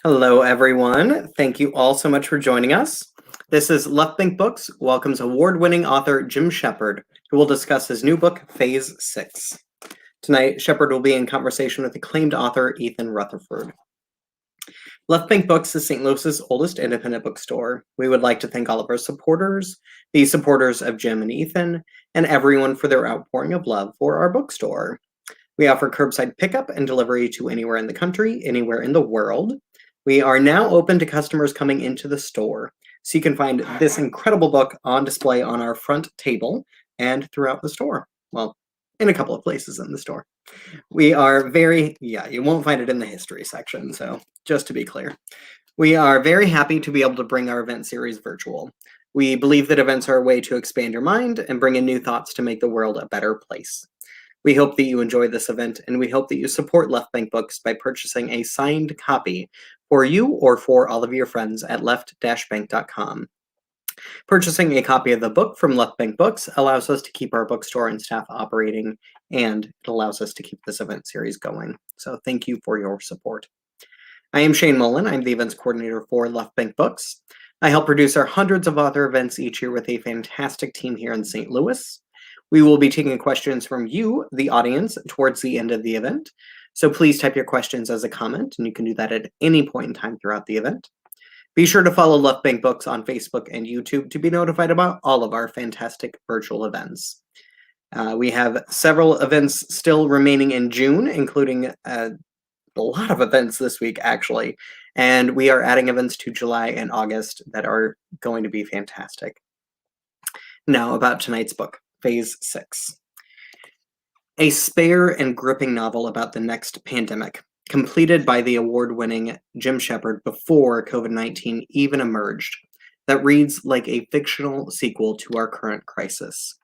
Hello, everyone. Thank you all so much for joining us. This is Left Think Books welcomes award-winning author Jim Shepard, who will discuss his new book, Phase 6. Tonight, Shepard will be in conversation with acclaimed author Ethan Rutherford. Left Think Books is St. Louis's oldest independent bookstore. We would like to thank all of our supporters, the supporters of Jim and Ethan, and everyone for their outpouring of love for our bookstore. We offer curbside pickup and delivery to anywhere in the country, anywhere in the world. We are now open to customers coming into the store, so you can find this incredible book on display on our front table and throughout the store. Well, in a couple of places in the store. We are you won't find it in the history section, so just to be clear. We are very happy to be able to bring our event series virtual. We believe that events are a way to expand your mind and bring in new thoughts to make the world a better place. We hope that you enjoy this event, and we hope that you support Left Bank Books by purchasing a signed copy for you or for all of your friends at left-bank.com. Purchasing a copy of the book from Left Bank Books allows us to keep our bookstore and staff operating, and it allows us to keep this event series going. So thank you for your support. I am Shane Mullen. I'm the events coordinator for Left Bank Books. I help produce our hundreds of author events each year with a fantastic team here in St. Louis. We will be taking questions from you, the audience, towards the end of the event. So please type your questions as a comment, and you can do that at any point in time throughout the event. Be sure to follow Left Bank Books on Facebook and YouTube to be notified about all of our fantastic virtual events. We have several events still remaining in June, including a lot of events this week, actually. And we are adding events to July and August that are going to be fantastic. Now, about tonight's book. Phase 6. A spare and gripping novel about the next pandemic, completed by the award-winning Jim Shepard before COVID-19 even emerged, that reads like a fictional sequel to our current crisis.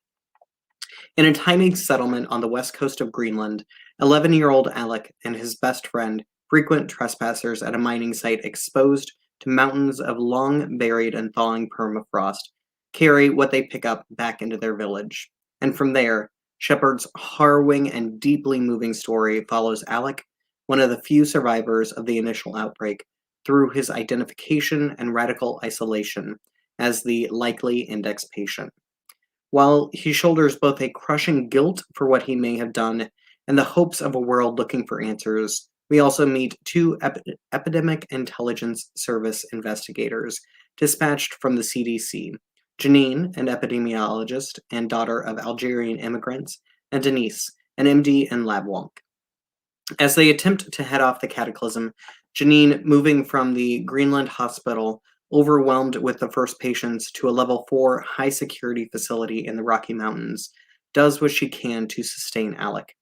In a tiny settlement on the west coast of Greenland, 11-year-old Alec and his best friend frequent trespassers at a mining site exposed to mountains of long-buried and thawing permafrost carry what they pick up back into their village. And from there, Shepard's harrowing and deeply moving story follows Alec, one of the few survivors of the initial outbreak, through his identification and radical isolation as the likely index patient. While he shoulders both a crushing guilt for what he may have done and the hopes of a world looking for answers, we also meet two Epidemic Intelligence Service investigators dispatched from the CDC, Janine, an epidemiologist and daughter of Algerian immigrants, and Denise, an MD and lab wonk. As they attempt to head off the cataclysm, Janine, moving from the Greenland hospital, overwhelmed with the first patients, to a level 4 high-security facility in the Rocky Mountains, does what she can to sustain Alec.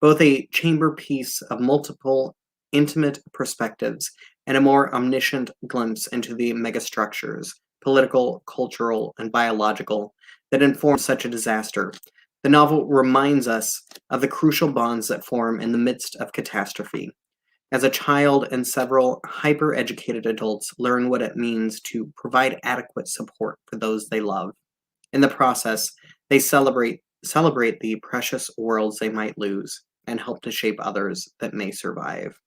Both a chamber piece of multiple, intimate perspectives and a more omniscient glimpse into the megastructures, political, cultural, and biological, that inform such a disaster. The novel reminds us of the crucial bonds that form in the midst of catastrophe. As a child and several hyper-educated adults learn what it means to provide adequate support for those they love. In the process, they celebrate the precious worlds they might lose and help to shape others that may survive.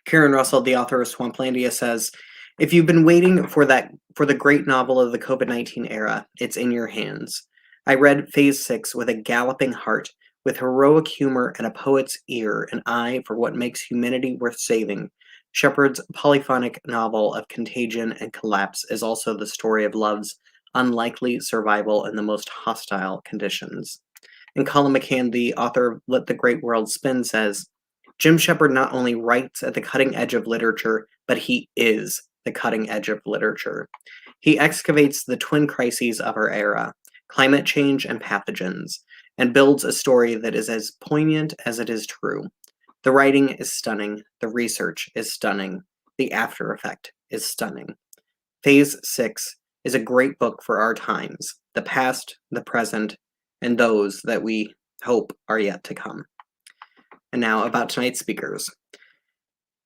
Karen Russell, the author of Swamplandia, says, "If you've been waiting for the great novel of the COVID-19 era, it's in your hands. I read Phase 6 with a galloping heart, with heroic humor and a poet's ear, an eye for what makes humanity worth saving. Shepard's polyphonic novel of contagion and collapse is also the story of love's unlikely survival in the most hostile conditions." And Colin McCann, the author of Let the Great World Spin, says, "Jim Shepard not only writes at the cutting edge of literature, but he is the cutting edge of literature. He excavates the twin crises of our era, climate change and pathogens, and builds a story that is as poignant as it is true. The writing is stunning, the research is stunning, the after effect is stunning. Phase 6 is a great book for our times, the past, the present, and those that we hope are yet to come." And now about tonight's speakers.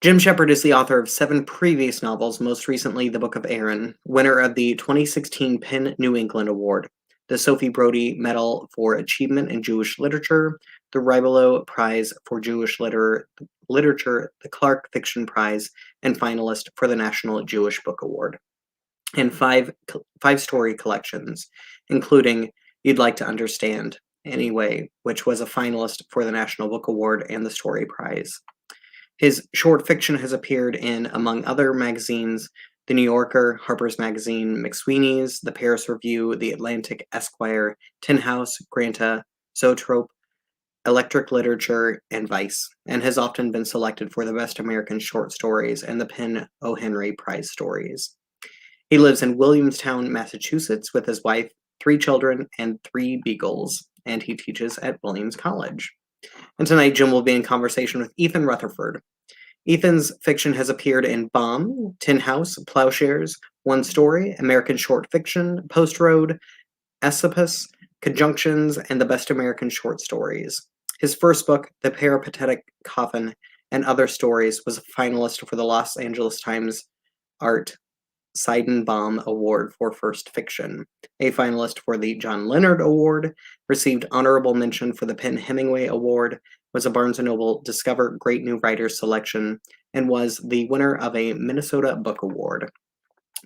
Jim Shepard is the author of 7 previous novels, most recently The Book of Aaron, winner of the 2016 PEN New England Award, the Sophie Brody Medal for Achievement in Jewish Literature, the Ribolo Prize for Jewish Literature, the Clark Fiction Prize, and finalist for the National Jewish Book Award. And five story collections, including You'd Like to Understand Anyway, which was a finalist for the National Book Award and the Story Prize. His short fiction has appeared in, among other magazines, The New Yorker, Harper's Magazine, McSweeney's, The Paris Review, The Atlantic, Esquire, Tin House, Granta, Zoetrope, Electric Literature, and Vice, and has often been selected for the Best American Short Stories and the Penn O. Henry Prize Stories. He lives in Williamstown, Massachusetts with his wife, 3 children, and 3 beagles, and he teaches at Williams College. And tonight, Jim will be in conversation with Ethan Rutherford. Ethan's fiction has appeared in Bomb, Tin House, Plowshares, One Story, American Short Fiction, Post Road, Esopus, Conjunctions, and the Best American Short Stories. His first book, The Peripatetic Coffin and Other Stories, was a finalist for the Los Angeles Times Art Seidenbaum Award for First Fiction, a finalist for the John Leonard Award, received honorable mention for the Penn Hemingway Award, was a Barnes & Noble Discover Great New Writers selection, and was the winner of a Minnesota Book Award.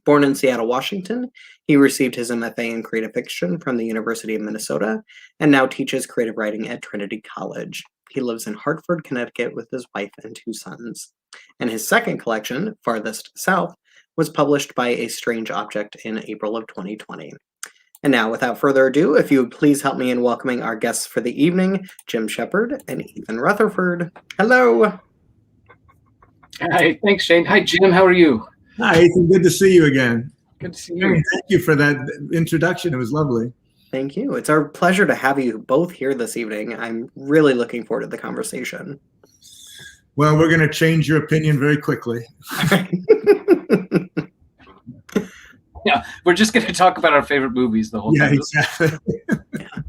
Born in Seattle, Washington, he received his MFA in creative fiction from the University of Minnesota and now teaches creative writing at Trinity College. He lives in Hartford, Connecticut with his wife and 2 sons. And his second collection, Farthest South, was published by A Strange Object in April of 2020. And now, without further ado, if you would please help me in welcoming our guests for the evening, Jim Shepard and Ethan Rutherford. Hello. Hi, thanks, Shane. Hi, Jim. How are you? Hi, Ethan. Good to see you again. Good to see you. Thank you for that introduction. It was lovely. Thank you. It's our pleasure to have you both here this evening. I'm really looking forward to the conversation. Well, we're going to change your opinion very quickly. Yeah, we're just going to talk about our favorite movies the whole time. Yeah, exactly. Yeah.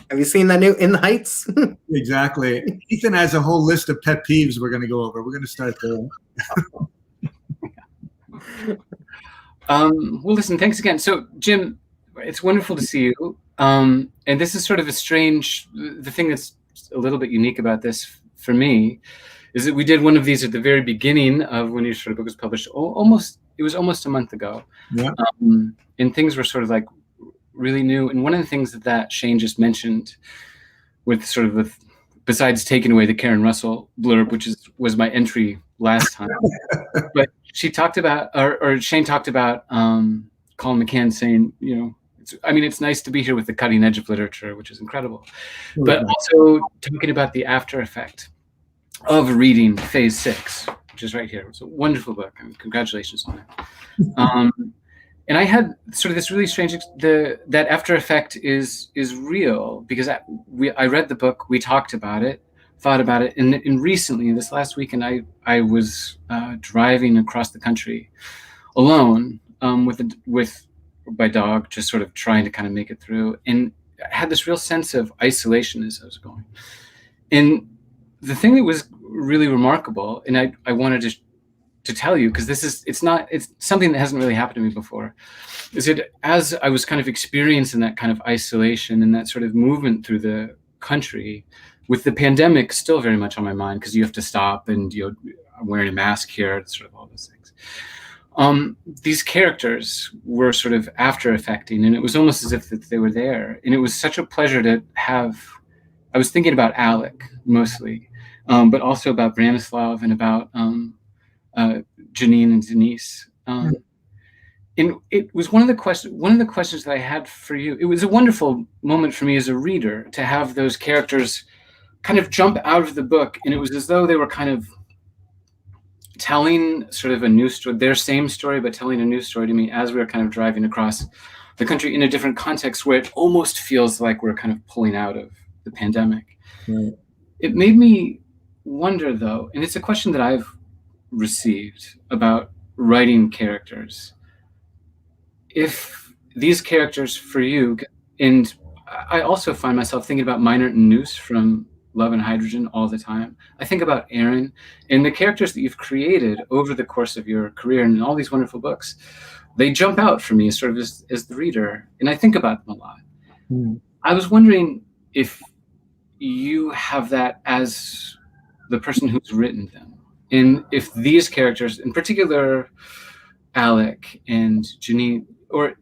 Have you seen that new In the Heights? Exactly. Ethan has a whole list of pet peeves we're going to go over. We're going to start there. Well, listen, thanks again. So, Jim, it's wonderful to see you. And this is sort of the thing that's a little bit unique about this for me is that we did one of these at the very beginning of when your sort of book was published. It was almost a month ago. Yeah. And things were sort of like really new. And one of the things that Shane just mentioned besides taking away the Karen Russell blurb, which was my entry last time, but she talked about, or Shane talked about Colin McCann saying, it's nice to be here with the cutting edge of literature, which is incredible, but also talking about the after effect of reading Phase 6, which is right here. It's a wonderful book, and congratulations on it. And I had sort of this really strange, that after effect is real because I read the book, we talked about it, thought about it, and recently, this last weekend, I was driving across the country alone with my dog, just sort of trying to kind of make it through, and I had this real sense of isolation as I was going. And the thing that was really remarkable, and I wanted to tell you, because it's something that hasn't really happened to me before, is that as I was kind of experiencing that kind of isolation and that sort of movement through the country, with the pandemic still very much on my mind, because you have to stop and I'm wearing a mask here, sort of all those things. These characters were sort of after affecting, and it was almost as if that they were there. And it was such a pleasure to have. I was thinking about Alec mostly, but also about Branislav and about Janine and Denise. And it was one of the questions that I had for you. It was a wonderful moment for me as a reader to have those characters kind of jump out of the book, and it was as though they were kind of telling sort of a new story, their same story, but telling a new story to me as we were kind of driving across the country in a different context where it almost feels like we're kind of pulling out of the pandemic. Right. It made me wonder, though, and it's a question that I've received about writing characters. If these characters for you, and I also find myself thinking about Minert and Noose from Love and Hydrogen all the time. I think about Aaron and the characters that you've created over the course of your career and in all these wonderful books. They jump out for me sort of as the reader, and I think about them a lot. I was wondering if you have that as the person who's written them. And if these characters, in particular, Alec and Janine, or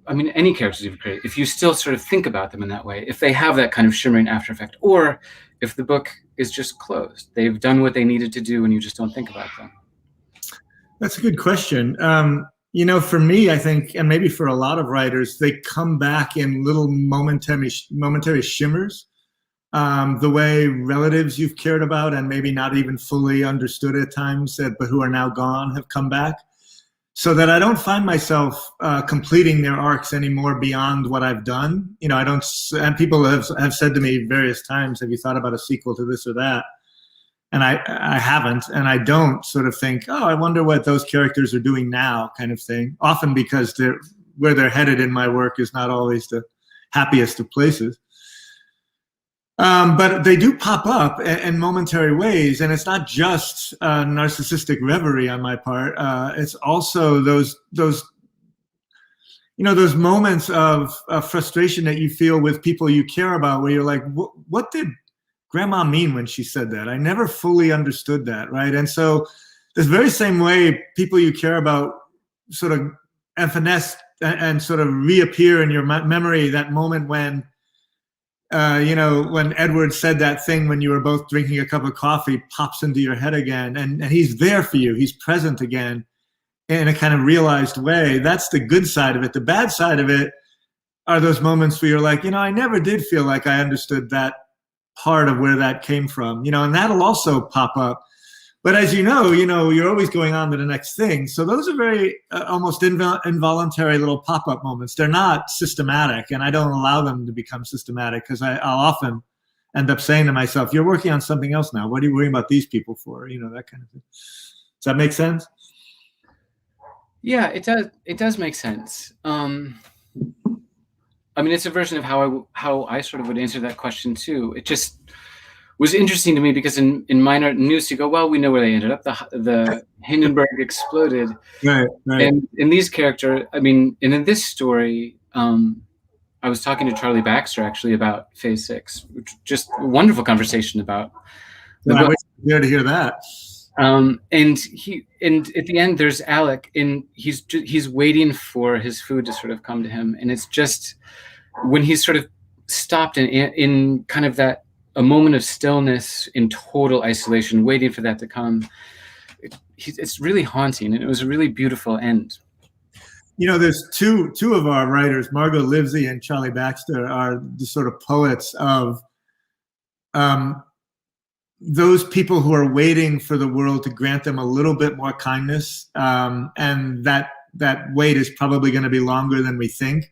I mean, any characters you've created, if you still sort of think about them in that way, if they have that kind of shimmering after effect, or if the book is just closed, they've done what they needed to do and you just don't think about them. That's a good question. You know, for me, I think, and maybe for a lot of writers, they come back in little momentary shimmers. The way relatives you've cared about and maybe not even fully understood at times, but who are now gone, have come back. So that I don't find myself completing their arcs anymore beyond what I've done. You know, I don't, and people have said to me various times, have you thought about a sequel to this or that? And I haven't, and I don't sort of think, oh, I wonder what those characters are doing now, kind of thing. Often because where they're headed in my work is not always the happiest of places. But they do pop up in momentary ways, and it's not just narcissistic reverie on my part. It's also those moments of frustration that you feel with people you care about, where you're like, what did Grandma mean when she said that? I never fully understood that, right? And so, this very same way, people you care about sort of evanesce and sort of reappear in your memory. That moment when. When Edward said that thing when you were both drinking a cup of coffee pops into your head again, and he's there for you. He's present again in a kind of realized way. That's the good side of it. The bad side of it are those moments where you're like, I never did feel like I understood that part of where that came from, and that'll also pop up. But as you know, you're always going on to the next thing. So those are very almost involuntary little pop-up moments. They're not systematic, and I don't allow them to become systematic because I'll often end up saying to myself, you're working on something else now. What are you worrying about these people for? That kind of thing. Does that make sense? Yeah, it does. It does make sense. I mean, it's a version of how I sort of would answer that question too. It just was interesting to me because in minor news you go, well, we know where they ended up. The Hindenburg exploded, right. And in these characters, I mean, and in this story, I was talking to Charlie Baxter actually about Phase 6, which just a wonderful conversation about. I was there to hear that. And at the end there's Alec, and he's waiting for his food to sort of come to him, and it's just when he's sort of stopped in kind of that. A moment of stillness in total isolation, waiting for that to come. It's really haunting, and it was a really beautiful end. There's two of our writers, Margot Livesey and Charlie Baxter, are the sort of poets of those people who are waiting for the world to grant them a little bit more kindness, and that wait is probably going to be longer than we think.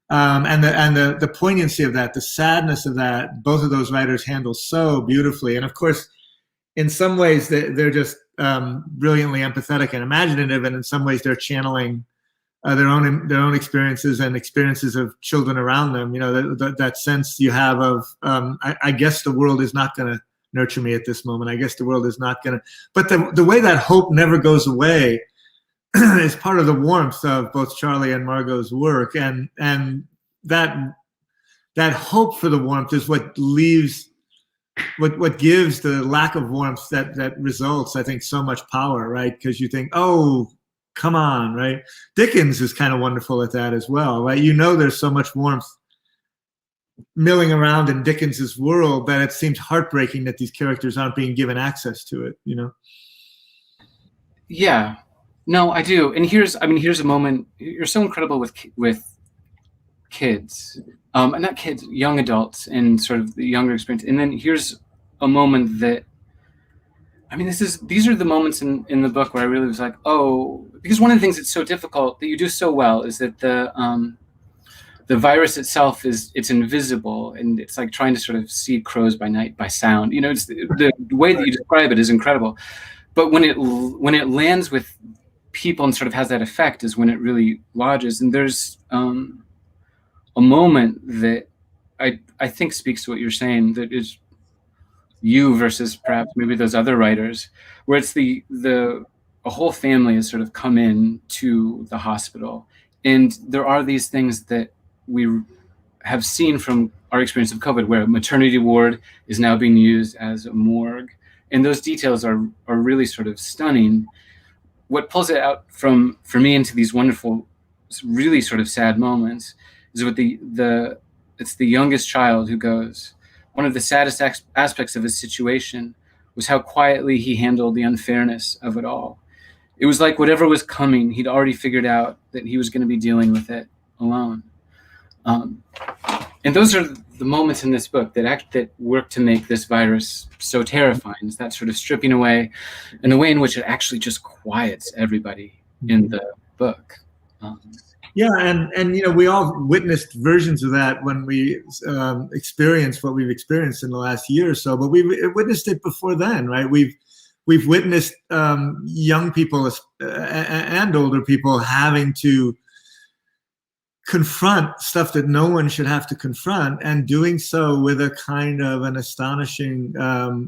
And the poignancy of that, the sadness of that, both of those writers handle so beautifully. And of course, in some ways, they're just brilliantly empathetic and imaginative, and in some ways, they're channeling their own experiences and experiences of children around them. That sense you have of, I guess the world is not going to nurture me at this moment. I guess the world is not going to. But the way that hope never goes away is part of the warmth of both Charlie and Margot's work, and that hope for the warmth is what leaves, what gives the lack of warmth that results, I think, so much power, right? Because you think, oh, come on, right? Dickens is kind of wonderful at that as well, right? There's so much warmth milling around in Dickens's world that it seems heartbreaking that these characters aren't being given access to it, Yeah. No, I do. And here's a moment. You're so incredible with kids, and not kids, young adults, and sort of the younger experience. And then here's a moment that, these are the moments in the book where I really was like, oh, because one of the things that's so difficult that you do so well is that the virus itself it's invisible, and it's like trying to sort of see crows by night by sound. It's the way that you describe it is incredible, but when it lands with people and sort of has that effect is when it really lodges. And there's a moment that I think speaks to what you're saying, that is you versus perhaps maybe those other writers, where it's a whole family has sort of come in to the hospital, and there are these things that we have seen from our experience of COVID, where a maternity ward is now being used as a morgue. And those details are really sort of stunning. What pulls it out for me into these wonderful, really sort of sad moments is with it's the youngest child who goes, one of the saddest aspects of his situation was how quietly he handled the unfairness of it all. It was like whatever was coming, he'd already figured out that he was going to be dealing with it alone. And those are the moments in this book that work to make this virus so terrifying. Is that sort of stripping away, and the way in which it actually just quiets everybody in the book. Yeah, and we all witnessed versions of that when we experienced what we've experienced in the last year or so. But we've witnessed it before then, right? We've witnessed young people and older people having to confront stuff that no one should have to confront, and doing so with a kind of an astonishing,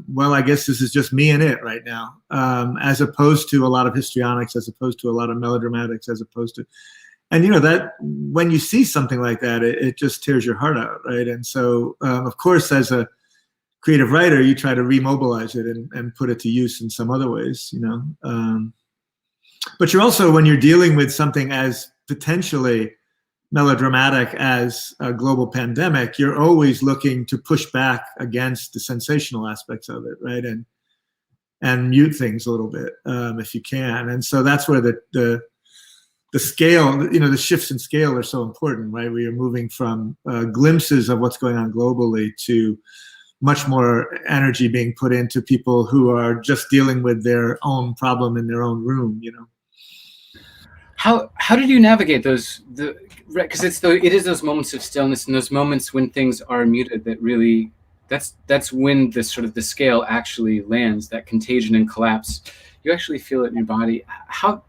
well, I guess this is just me and it right now, as opposed to a lot of histrionics, as opposed to a lot of melodramatics, as opposed to, and that when you see something like that, it just tears your heart out, right? And so, of course, as a creative writer, you try to remobilize it and put it to use in some other ways, but you're also, when you're dealing with something as potentially melodramatic as a global pandemic, you're always looking to push back against the sensational aspects of it, right? And mute things a little bit if you can. And so that's where the scale, the shifts in scale are so important, right? We are moving from glimpses of what's going on globally to much more energy being put into people who are just dealing with their own problem in their own room, How did you navigate those? Because it is those moments of stillness and those moments when things are muted that really, that's when the scale actually lands, that contagion and collapse. You actually feel it in your body. How,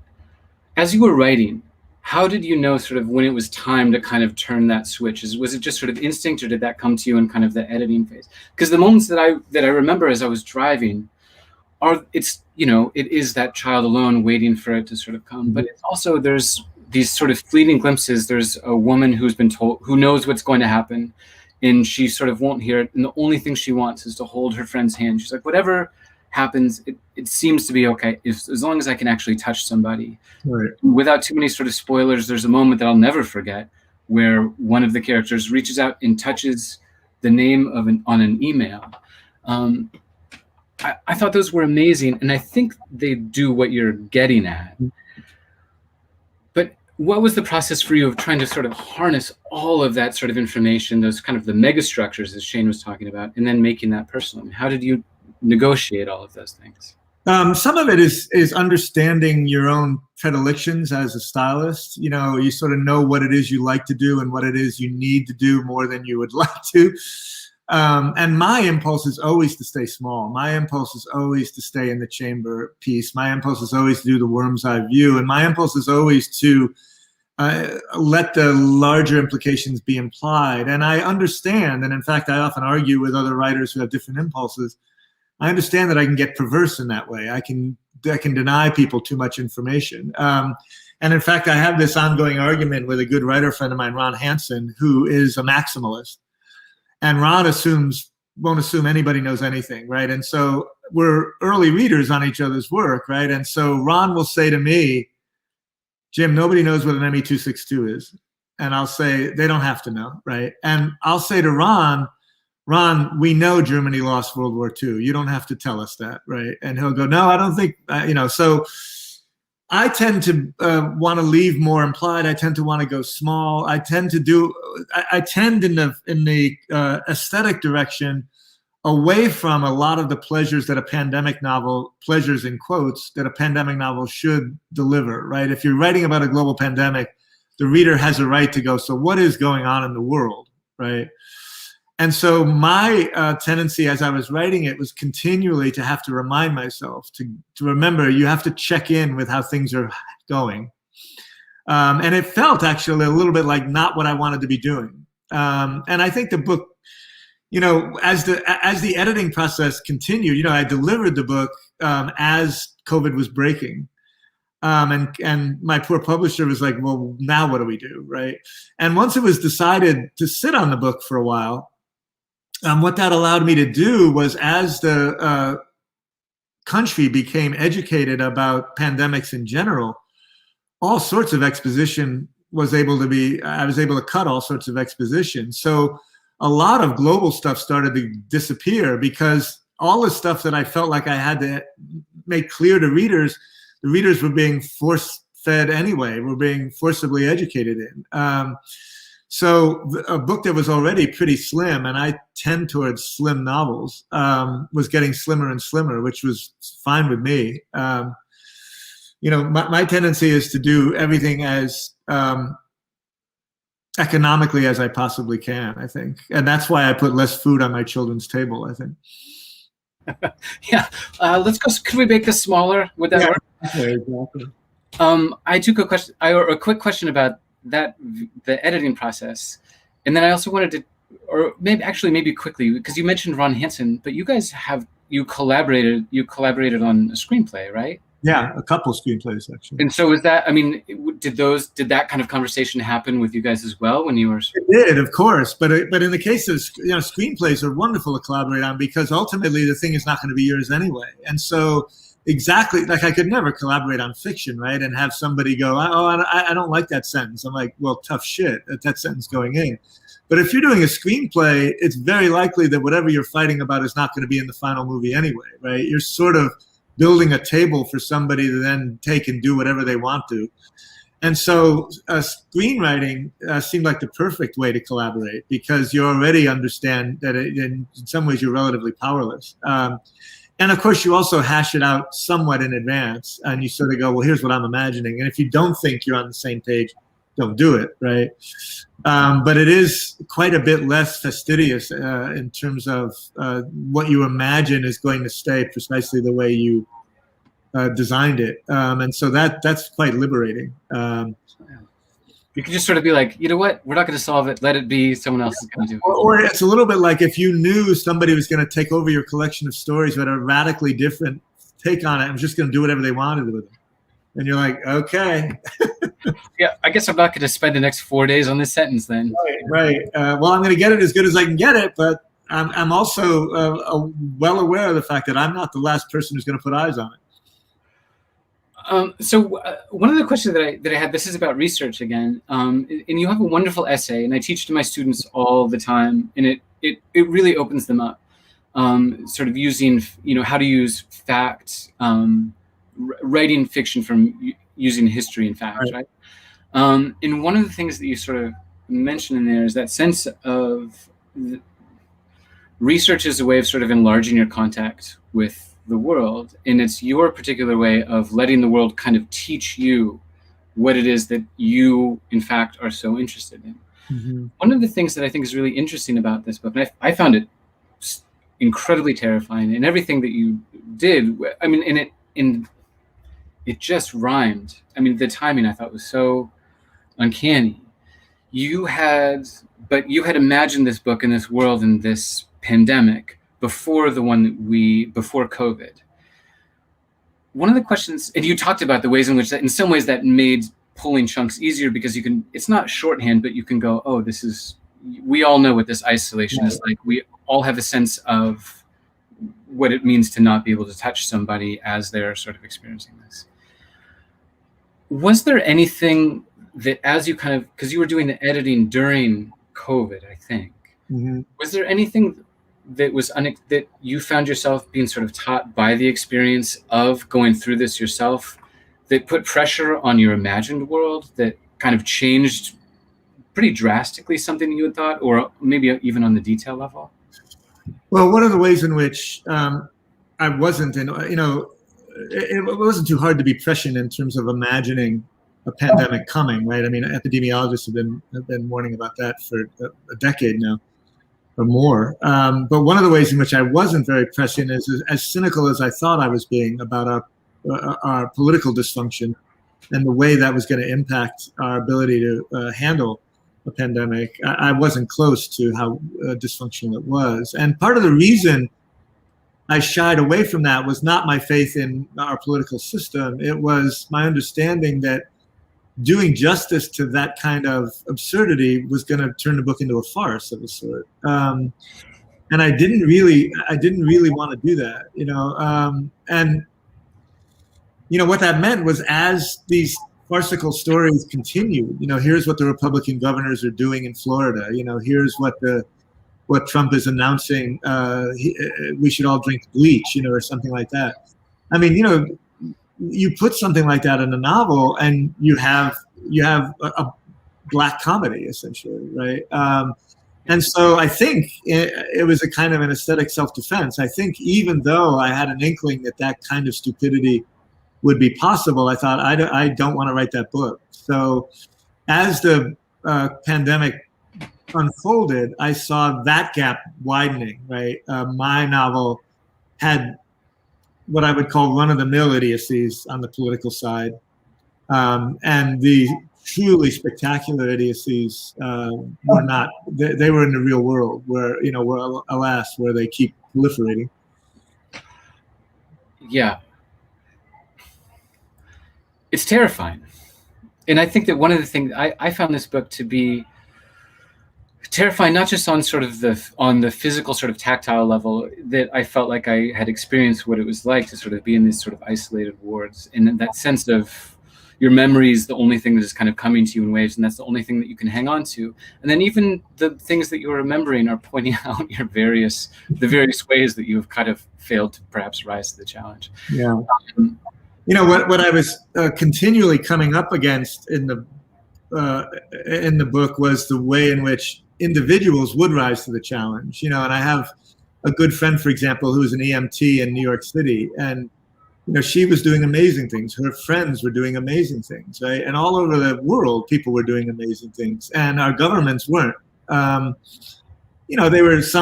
as you were writing, how did you know sort of when it was time to kind of turn that switch? Was it just sort of instinct, or did that come to you in kind of the editing phase? Because the moments that I remember as I was driving it is that child alone waiting for it to sort of come. But it's also, there's these sort of fleeting glimpses. There's a woman who knows what's going to happen, and she sort of won't hear it. And the only thing she wants is to hold her friend's hand. She's like, whatever happens, it seems to be okay, as long as I can actually touch somebody. Right. Without too many sort of spoilers, there's a moment that I'll never forget where one of the characters reaches out and touches the name on an email. I thought those were amazing, and I think they do what you're getting at. But what was the process for you of trying to sort of harness all of that sort of information, those kind of the mega structures as Shane was talking about, and then making that personal? I mean, how did you negotiate all of those things? Some of it is understanding your own predilections as a stylist. You sort of know what it is you like to do and what it is you need to do more than you would like to. And my impulse is always to stay small. My impulse is always to stay in the chamber piece. My impulse is always to do the worm's eye view. And my impulse is always to let the larger implications be implied. And I understand, and in fact, I often argue with other writers who have different impulses. I understand that I can get perverse in that way. I can deny people too much information. And in fact, I have this ongoing argument with a good writer friend of mine, Ron Hansen, who is a maximalist. And Ron won't assume anybody knows anything, right? And so we're early readers on each other's work, right? And so Ron will say to me, Jim, nobody knows what an ME-262 is. And I'll say, they don't have to know, right? And I'll say to Ron, we know Germany lost World War II. You don't have to tell us that, right? And he'll go, no, I don't think, so I tend to want to leave more implied. I tend to want to go small. I tend in the aesthetic direction away from a lot of the pleasures that a pandemic novel, pleasures in quotes, that a pandemic novel should deliver, right? If you're writing about a global pandemic, the reader has a right to go, so what is going on in the world, right? And so my tendency as I was writing it was continually to have to remind myself to remember, you have to check in with how things are going. And it felt actually a little bit like not what I wanted to be doing. And I think the book, as the editing process continued, I delivered the book as COVID was breaking. And my poor publisher was like, well, now what do we do, right? And once it was decided to sit on the book for a while, what that allowed me to do was, as the country became educated about pandemics in general, all sorts of exposition I was able to cut all sorts of exposition. So a lot of global stuff started to disappear because all the stuff that I felt like I had to make clear to readers, the readers were being force-fed anyway, were being forcibly educated in. So a book that was already pretty slim, and I tend towards slim novels, was getting slimmer and slimmer, which was fine with me. My tendency is to do everything as economically as I possibly can, I think. And that's why I put less food on my children's table, I think. Yeah. Let's go. Could we make this smaller? Would that work? Okay, exactly. I took a quick question about that, the editing process. And then I also wanted to, or maybe quickly, because you mentioned Ron Hansen, but you guys you collaborated on a screenplay, right? Yeah, a couple screenplays actually. And so is that, I mean, did that kind of conversation happen with you guys as well when you were? It did, of course, but in the case of screenplays are wonderful to collaborate on because ultimately the thing is not going to be yours anyway. And so exactly, like I could never collaborate on fiction, right? And have somebody go, oh, I don't like that sentence. I'm like, well, tough shit, that sentence going in. But if you're doing a screenplay, it's very likely that whatever you're fighting about is not going to be in the final movie anyway, right? You're sort of building a table for somebody to then take and do whatever they want to. And so screenwriting seemed like the perfect way to collaborate because you already understand that in some ways you're relatively powerless. And of course, you also hash it out somewhat in advance and you sort of go, well, here's what I'm imagining. And if you don't think you're on the same page, don't do it, right? But it is quite a bit less fastidious in terms of what you imagine is going to stay precisely the way you designed it. And so that's quite liberating. You can just sort of be like, you know what? We're not going to solve it. Let it be. Someone else is going to do it. Or it's a little bit like if you knew somebody was going to take over your collection of stories but a radically different take on it and was just going to do whatever they wanted with it. And you're like, okay. Yeah, I guess I'm not going to spend the next 4 days on this sentence then. Right. Well, I'm going to get it as good as I can get it, but I'm also well aware of the fact that I'm not the last person who's going to put eyes on it. So one of the questions that I had, this is about research again, and you have a wonderful essay, and I teach to my students all the time, and it really opens them up, sort of using, how to use fact, writing fiction from using history and facts, right? And one of the things that you sort of mentioned in there is that sense of research is a way of sort of enlarging your contact with the world, and it's your particular way of letting the world kind of teach you what it is that you, in fact, are so interested in. Mm-hmm. One of the things that I think is really interesting about this book, and I found it incredibly terrifying, and everything that you did, I mean, and it just rhymed. I mean, the timing I thought was so uncanny. You had imagined this book and this world and this pandemic before before COVID. One of the questions, and you talked about the ways in which that, in some ways, that made pulling chunks easier because it's not shorthand, but you can go, oh, we all know what this isolation is like. We all have a sense of what it means to not be able to touch somebody as they're sort of experiencing this. Was there anything that, as you kind of, because you were doing the editing during COVID, I think, was there anything that that you found yourself being sort of taught by the experience of going through this yourself that put pressure on your imagined world that kind of changed pretty drastically something you had thought, or maybe even on the detail level? Well, one of the ways in which I wasn't, it wasn't too hard to be prescient in terms of imagining a pandemic coming, right? I mean, epidemiologists have been warning about that for a decade now or more. But one of the ways in which I wasn't very prescient is as cynical as I thought I was being about our political dysfunction and the way that was going to impact our ability to handle a pandemic. I wasn't close to how dysfunctional it was. And part of the reason I shied away from that was not my faith in our political system. It was my understanding that doing justice to that kind of absurdity was going to turn the book into a farce of a sort. And I didn't really want to do that, and what that meant was, as these farcical stories continued, here's what the Republican governors are doing in Florida, here's what Trump is announcing, we should all drink bleach, or something like that. I mean, you put something like that in a novel and you have a black comedy, essentially, right? And so I think it was a kind of an aesthetic self-defense. I think even though I had an inkling that kind of stupidity would be possible, I thought, I don't want to write that book. So as the pandemic unfolded, I saw that gap widening, right? My novel had what I would call run-of-the-mill idiocies on the political side, and the truly spectacular idiocies were not. They were in the real world, where alas, where they keep proliferating. Yeah, it's terrifying, and I think that one of the things I found this book to be terrifying, not just on sort of the physical sort of tactile level, that I felt like I had experienced what it was like to sort of be in these sort of isolated wards, and that sense of your memory is the only thing that is kind of coming to you in waves, and that's the only thing that you can hang on to. And then even the things that you're remembering are pointing out the various ways that you've kind of failed to perhaps rise to the challenge. Yeah. What I was continually coming up against in the book was the way in which individuals would rise to the challenge. And I have a good friend, for example, who's an EMT in New York City, and she was doing amazing things. Her friends were doing amazing things, right? And all over the world, people were doing amazing things, and our governments weren't. Some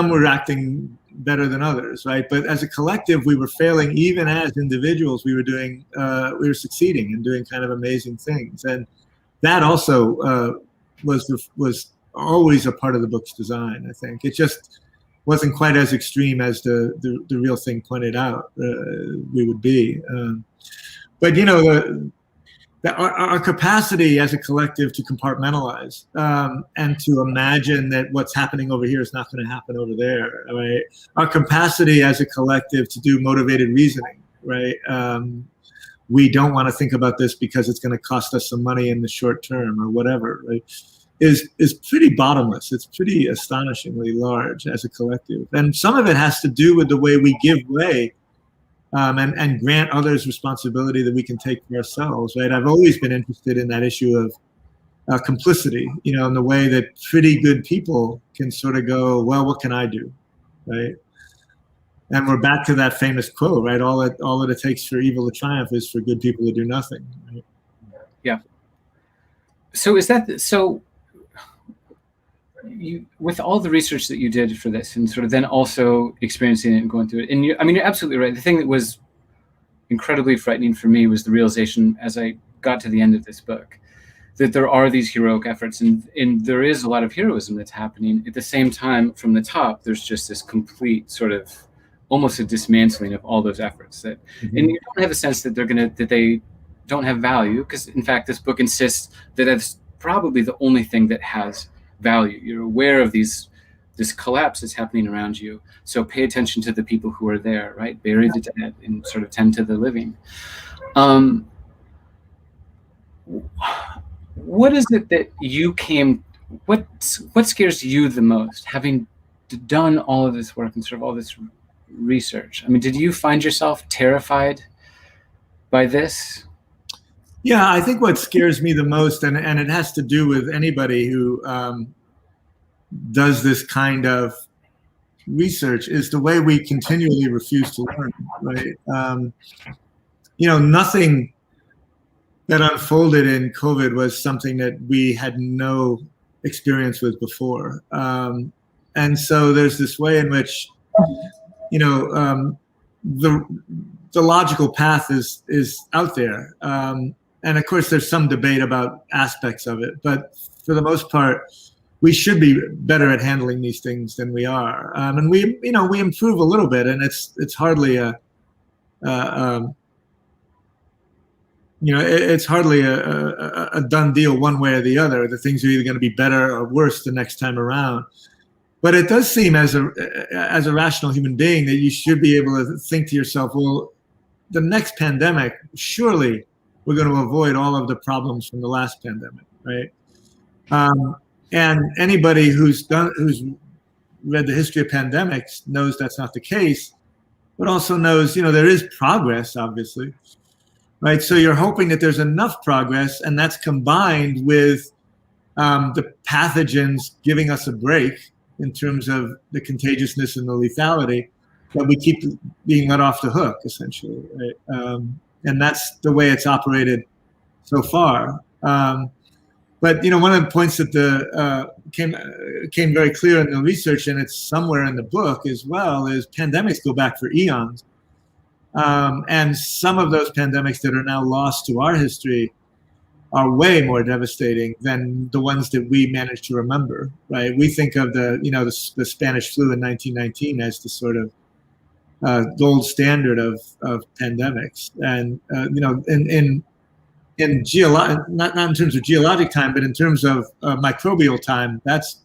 were acting better than others, right? But as a collective, we were failing. Even as individuals, we were succeeding and doing kind of amazing things, and that also was always a part of the book's design. I think it just wasn't quite as extreme as the real thing pointed out we would be. But our capacity as a collective to compartmentalize and to imagine that what's happening over here is not going to happen over there, right? Our capacity as a collective to do motivated reasoning, right? We don't want to think about this because it's going to cost us some money in the short term or whatever, right? Is pretty bottomless. It's pretty astonishingly large as a collective. And some of it has to do with the way we give way and grant others responsibility that we can take for ourselves, right? I've always been interested in that issue of complicity, in the way that pretty good people can sort of go, well, what can I do, right? And we're back to that famous quote, right? All that it takes for evil to triumph is for good people to do nothing, right? Yeah. So you, with all the research that you did for this, and sort of then also experiencing it and going through it, and you're absolutely right. The thing that was incredibly frightening for me was the realization, as I got to the end of this book, that there are these heroic efforts, and there is a lot of heroism that's happening. At the same time, from the top, there's just this complete sort of almost a dismantling of all those efforts. And you don't have a sense that they don't have value, because in fact, this book insists that it's probably the only thing that has value. You're aware of this collapse that's happening around you, so pay attention to the people who are there, right? Bury the dead and sort of tend to the living. What is it that you what scares you the most, having done all of this work and sort of all this research? I mean, did you find yourself terrified by this? Yeah, I think what scares me the most, and it has to do with anybody who does this kind of research, is the way we continually refuse to learn, right? Nothing that unfolded in COVID was something that we had no experience with before. And so there's this way in which, the logical path is out there. And of course, there's some debate about aspects of it, but for the most part, we should be better at handling these things than we are. And we improve a little bit, and it's hardly it's hardly a done deal one way or the other. The things are either going to be better or worse the next time around. But it does seem, as a rational human being, that you should be able to think to yourself, well, the next pandemic, surely we're going to avoid all of the problems from the last pandemic, right? And anybody who's read the history of pandemics knows that's not the case, but also knows, there is progress, obviously, right? So you're hoping that there's enough progress, and that's combined with the pathogens giving us a break in terms of the contagiousness and the lethality, that we keep being let off the hook, essentially, right? And that's the way it's operated so far. But one of the points that came very clear in the research, and it's somewhere in the book as well, is pandemics go back for eons. And some of those pandemics that are now lost to our history are way more devastating than the ones that we managed to remember, right? We think of the Spanish flu in 1919 as the sort of gold standard of pandemics, and in not in terms of geologic time, but in terms of microbial time, that's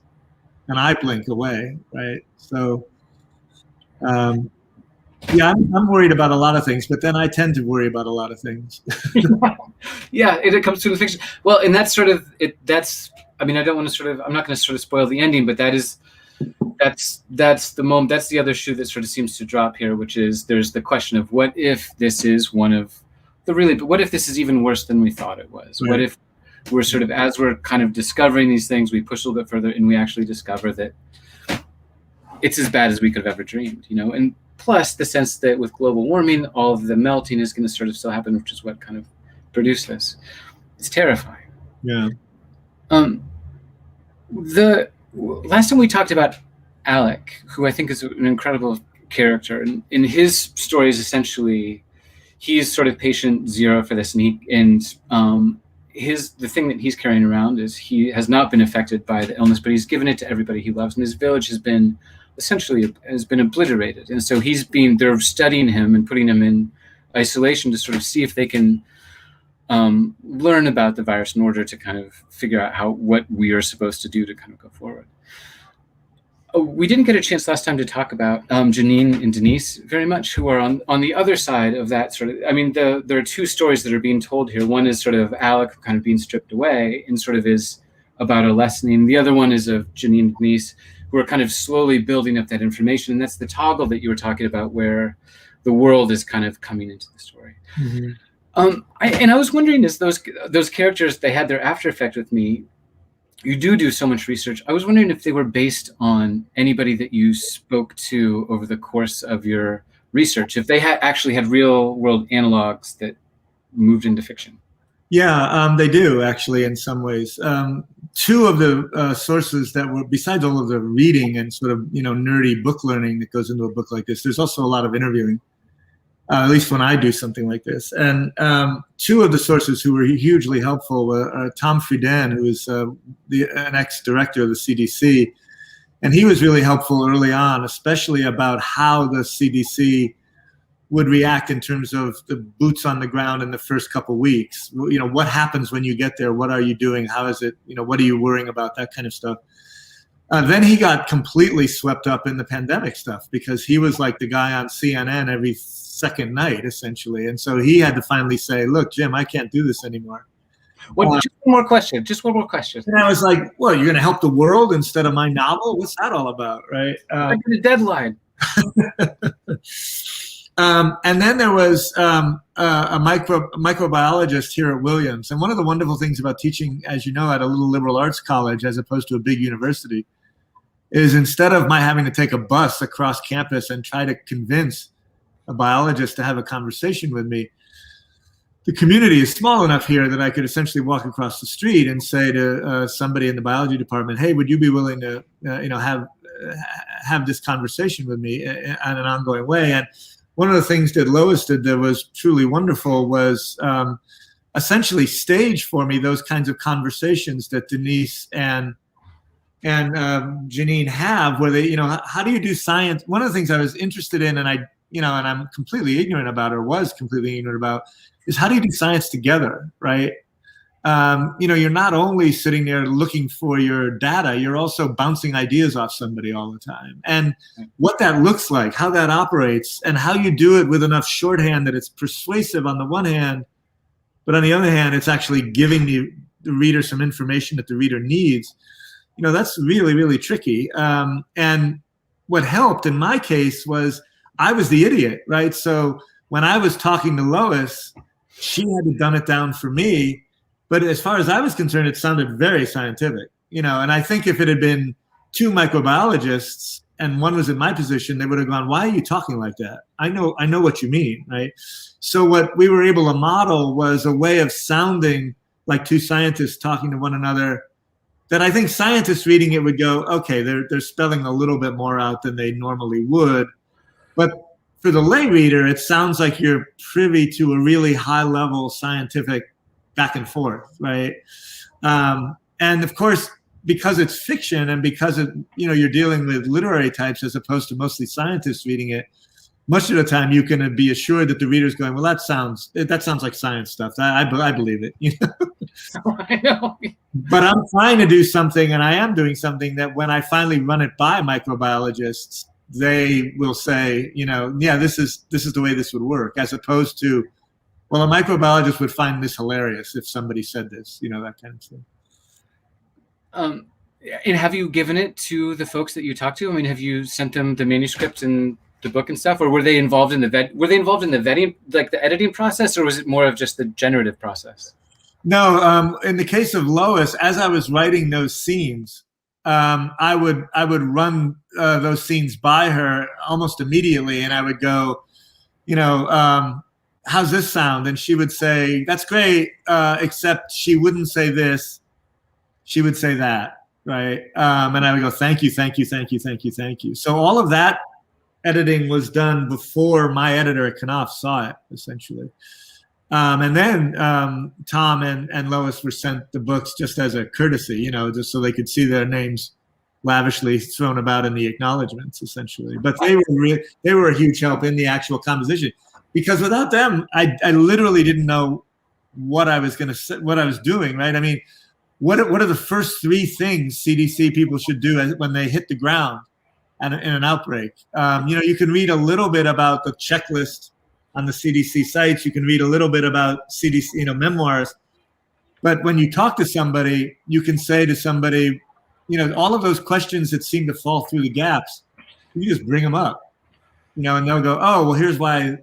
an eye blink away, right? So, I'm worried about a lot of things, but then I tend to worry about a lot of things. Yeah, it comes to the fiction. Well, and that's sort of it. I don't want to I'm not going to sort of spoil the ending, but that's the moment. That's the other shoe that sort of seems to drop here, which is there's the question of what if this is one of but what if this is even worse than we thought it was? Right. What if we're sort of, as we're kind of discovering these things, we push a little bit further and we actually discover that it's as bad as we could have ever dreamed, and plus the sense that with global warming, all of the melting is going to sort of still happen, which is what kind of produced this. It's terrifying. Yeah. The last time we talked about Alec, who I think is an incredible character, and in his stories, essentially, he's sort of patient zero for this, and the thing that he's carrying around is he has not been affected by the illness, but he's given it to everybody he loves, and his village has been obliterated, and so they're studying him and putting him in isolation to sort of see if they can learn about the virus in order to kind of figure out what we are supposed to do to kind of go forward. We didn't get a chance last time to talk about Janine and Denise very much, who are on the other side of that sort of. There are two stories that are being told here. One is sort of Alec kind of being stripped away and sort of is about a lessening. The other one is of Janine and Denise, who are kind of slowly building up that information. And that's the toggle that you were talking about, where the world is kind of coming into the story. Mm-hmm. I was wondering, as those characters, they had their after effect with me. You do so much research. I was wondering if they were based on anybody that you spoke to over the course of your research, if they actually had real world analogs that moved into fiction. Yeah, they do actually in some ways. Two of the sources that were, besides all of the reading and sort of nerdy book learning that goes into a book like this, there's also a lot of interviewing. At least when I do something like this. And two of the sources who were hugely helpful were Tom Frieden, who is an ex-director of the CDC. And he was really helpful early on, especially about how the CDC would react in terms of the boots on the ground in the first couple of weeks. What happens when you get there? What are you doing? How is it? What are you worrying about? That kind of stuff. Then he got completely swept up in the pandemic stuff because he was like the guy on CNN every second night, essentially. And so he had to finally say, look, Jim, I can't do this anymore. Just one more question. And I was like, well, you're going to help the world instead of my novel? What's that all about, right? Like the deadline. And then there was a microbiologist here at Williams. And one of the wonderful things about teaching, as you know, at a little liberal arts college as opposed to a big university is instead of my having to take a bus across campus and try to convince a biologist to have a conversation with me, the community is small enough here that I could essentially walk across the street and say to somebody in the biology department, hey, would you be willing to have this conversation with me in an ongoing way? And one of the things that Lois did that was truly wonderful was essentially stage for me those kinds of conversations that Denise and Janine have, where they, how do you do science? One of the things I was interested in, and I'm completely ignorant about, or was completely ignorant about, is how do you do science together, right? You're not only sitting there looking for your data, you're also bouncing ideas off somebody all the time. And what that looks like, how that operates, and how you do it with enough shorthand that it's persuasive on the one hand, but on the other hand, it's actually giving the reader some information that the reader needs. That's really, really tricky. And what helped in my case was I was the idiot, right? So when I was talking to Lois, she had done it down for me. But as far as I was concerned, it sounded very scientific, and I think if it had been two microbiologists and one was in my position, they would have gone, why are you talking like that? I know what you mean, right? So what we were able to model was a way of sounding like two scientists talking to one another that I think scientists reading it would go, okay, they're spelling a little bit more out than they normally would. But for the lay reader, it sounds like you're privy to a really high-level scientific back and forth, right? And of course, because it's fiction and because you're dealing with literary types as opposed to mostly scientists reading it, much of the time you can be assured that the reader's going, well, that sounds like science stuff. I believe it. I know. But I'm trying to do something, and I am doing something that when I finally run it by microbiologists, they will say, yeah, this is the way this would work, as opposed to, well, a microbiologist would find this hilarious if somebody said this, that kind of thing. And have you given it to the folks that you talked to? I mean, have you sent them the manuscript and the book and stuff, or were they involved in the vetting, like the editing process, or was it more of just the generative process? No, in the case of Lois, as I was writing those scenes, I would run those scenes by her almost immediately, and I would go, how's this sound? And she would say, that's great, except she wouldn't say this, she would say that, right? And I would go, thank you, thank you, thank you, thank you, thank you. So all of that editing was done before my editor at Knopf saw it, essentially. And then Tom and Lois were sent the books just as a courtesy, just so they could see their names lavishly thrown about in the acknowledgments, essentially. But they were a huge help in the actual composition, because without them, I literally didn't know what I was doing, right? I mean, what are the first three things CDC people should do when they hit the ground in an outbreak? You can read a little bit about the checklist on the CDC sites. You can read a little bit about CDC, memoirs. But when you talk to somebody, you can say to somebody, all of those questions that seem to fall through the gaps, you just bring them up, and they'll go, oh, well, here's why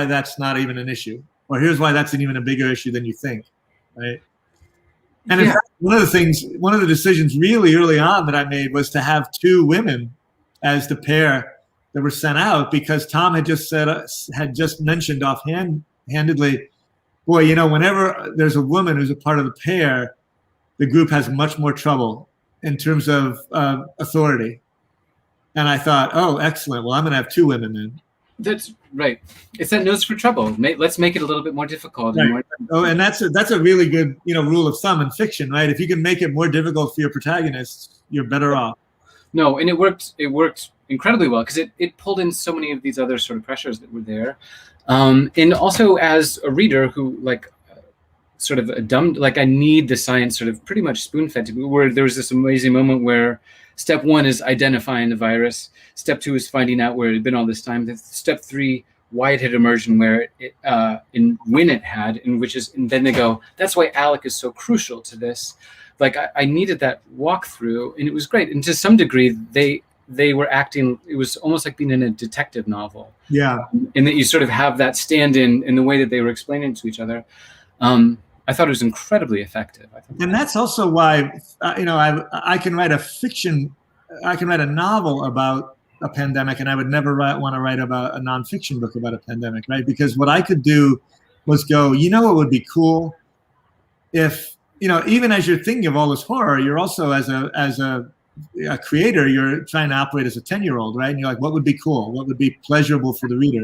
that's not even an issue, or here's why that's an even a bigger issue than you think, right? And in fact, one of the decisions really early on that I made was to have two women as the pair that were sent out, because Tom had just mentioned offhandedly, boy, whenever there's a woman who's a part of the pair, the group has much more trouble in terms of authority. And I thought, oh, excellent. Well, I'm going to have two women then. That's right. It's that nose for trouble. Let's make it a little bit more difficult. Right. And that's a really good, rule of thumb in fiction, right? If you can make it more difficult for your protagonists, you're better off. No, and it worked incredibly well, because it pulled in so many of these other sort of pressures that were there. And also as a reader who sort of I need the science sort of pretty much spoon-fed to me, where there was this amazing moment where step one is identifying the virus. Step two is finding out where it had been all this time. Step three, why it had emerged and where when it had, and then they go, that's why Alec is so crucial to this. I needed that walkthrough, and it was great. And to some degree, they were acting, it was almost like being in a detective novel. Yeah. And that you sort of have that stand-in in the way that they were explaining to each other. I thought it was incredibly effective. And that's also why, I can write I can write a novel about a pandemic, and I would never want to write about a nonfiction book about a pandemic, right? Because what I could do was go, what would be cool if, even as you're thinking of all this horror, you're also as a creator, you're trying to operate as a 10-year-old, right? And you're like, what would be cool? What would be pleasurable for the reader?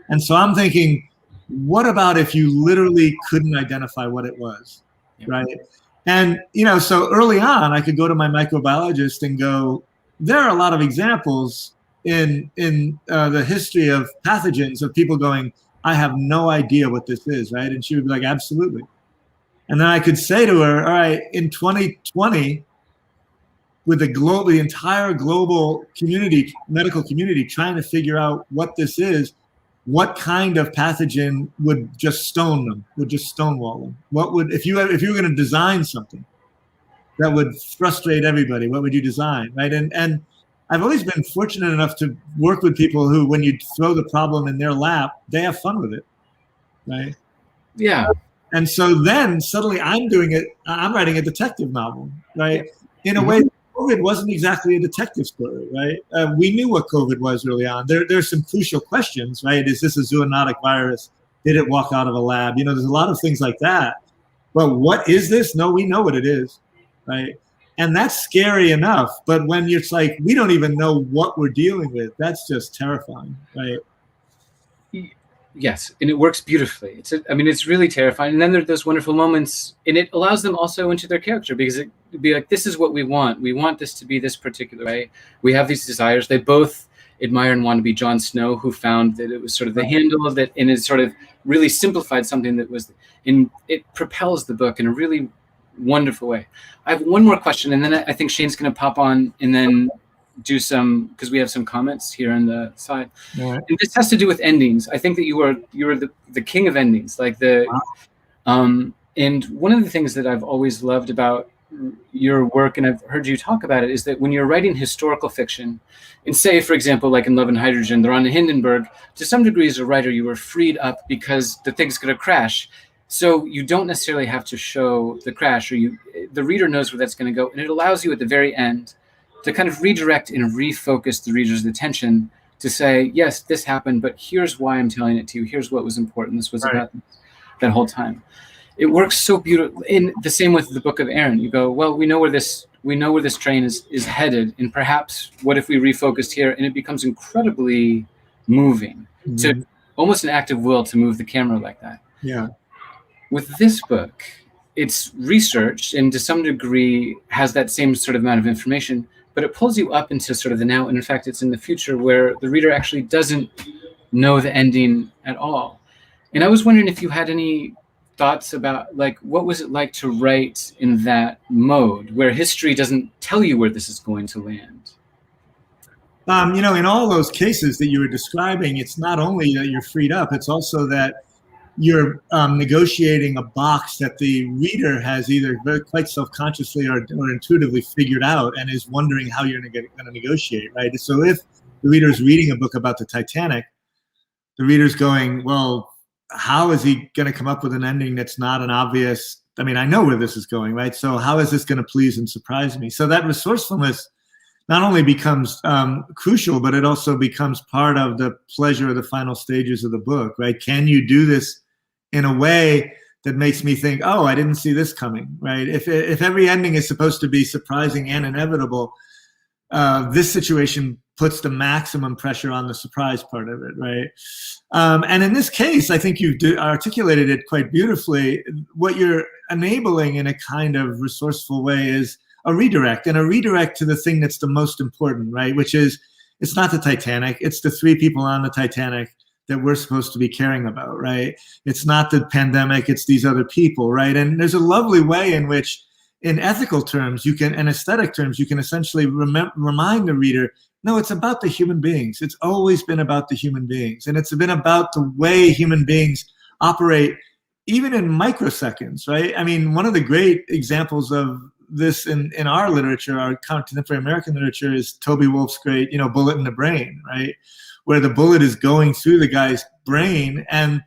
And so I'm thinking, what about if you literally couldn't identify what it was, right? And, so early on, I could go to my microbiologist and go, there are a lot of examples in the history of pathogens of people going, I have no idea what this is, right? And she would be like, absolutely. And then I could say to her, all right, in 2020, with the entire global community, medical community, trying to figure out what this is, what kind of pathogen would just stonewall them? What would, if you were going to design something that would frustrate everybody, what would you design, right? And I've always been fortunate enough to work with people who, when you throw the problem in their lap, they have fun with it, right? Yeah. And so then suddenly I'm writing a detective novel, right? In a way, COVID wasn't exactly a detective story, right? We knew what COVID was early on. There's some crucial questions, right? Is this a zoonotic virus? Did it walk out of a lab? There's a lot of things like that. But what is this? No, we know what it is, right? And that's scary enough. But when it's like, we don't even know what we're dealing with, that's just terrifying, right? Yes, and it works beautifully. It's really terrifying. And then there are those wonderful moments, and it allows them also into their character, because it would be like, this is what we want. We want this to be this particular way. We have these desires. They both admire and want to be Jon Snow, who found that it was sort of the handle that, and it sort of really simplified something that was, and it propels the book in a really wonderful way. I have one more question, and then I think Shane's going to pop on and then do some, because we have some comments here on the side. Right. And this has to do with endings. I think that you were the king of endings, like and one of the things that I've always loved about your work, and I've heard you talk about it, is that when you're writing historical fiction, and say, for example, like in Love and Hydrogen, they're on the Hindenburg, to some degree as a writer, you were freed up because the thing's going to crash. So you don't necessarily have to show the crash, or the reader knows where that's going to go. And it allows you at the very end to kind of redirect and refocus the reader's attention to say, yes, this happened, but here's why I'm telling it to you. Here's what was important. This was about that whole time. It works so beautifully. In the same with the Book of Aaron, you go, well, we know where this train is headed, and perhaps what if we refocused here? And it becomes incredibly moving, to almost an act of will to move the camera like that. Yeah. With this book, it's researched and to some degree has that same sort of amount of information, but it pulls you up into sort of the now. And in fact, it's in the future where the reader actually doesn't know the ending at all. And I was wondering if you had any thoughts about, like, what was it like to write in that mode where history doesn't tell you where this is going to land? In all those cases that you were describing, it's not only that you're freed up, it's also that you're negotiating a box that the reader has either quite self-consciously or intuitively figured out and is wondering how you're going to negotiate, right? So if the reader is reading a book about the Titanic, the reader's going, well, how is he going to come up with an ending that's not an obvious, I know where this is going, right? So how is this going to please and surprise me? So that resourcefulness not only becomes crucial, but it also becomes part of the pleasure of the final stages of the book, right? Can you do this in a way that makes me think, oh, I didn't see this coming, right? If every ending is supposed to be surprising and inevitable, this situation puts the maximum pressure on the surprise part of it, right? And in this case, I think you've articulated it quite beautifully. What you're enabling in a kind of resourceful way is a redirect, and a redirect to the thing that's the most important, right? Which is, it's not the Titanic, it's the three people on the Titanic that we're supposed to be caring about, right? It's not the pandemic, it's these other people, right? And there's a lovely way in which, in ethical terms, and aesthetic terms, you can essentially remind the reader, no, it's about the human beings. It's always been about the human beings. And it's been about the way human beings operate, even in microseconds, right? One of the great examples of this in our literature, our contemporary American literature, is Toby Wolfe's great, Bullet in the Brain, right? Where the bullet is going through the guy's brain, and